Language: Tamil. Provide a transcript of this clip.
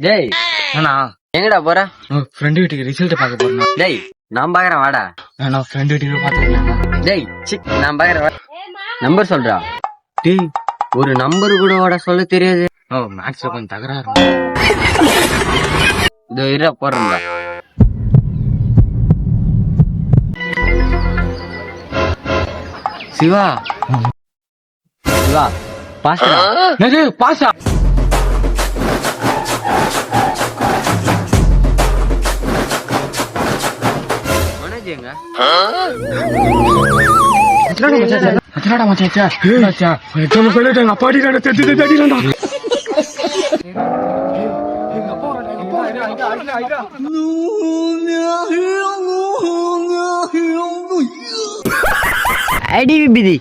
டேய் அண்ணா எங்கடா போற? ஃப்ரெண்ட் வீட்டுக்கு ரிசல்ட் பார்க்க போறேன். டேய் நான் பாக்குறேன் வாடா. நான் ஃப்ரெண்ட் வீட்டுக்கு பாத்துக்கலாம். டேய் நான் பாக்குறேன். நம்பர் சொல்றா. டேய் ஒரு நம்பர் கூட வாடா சொல்ல தெரியாது. மேக்ஸ்ல கொஞ்சம் தகராறு. இதோ இரு போறேன்டா. சிவா சிவா பாஸ்டா. என்னது பாஸ்டா? மனோஜ் எங்க? அத்தனாடா மச்சாச்சா எக்ஸாம் சொல்லிட்டாங்க. அப்பாடிடா தட்டிடா. அடி விபதி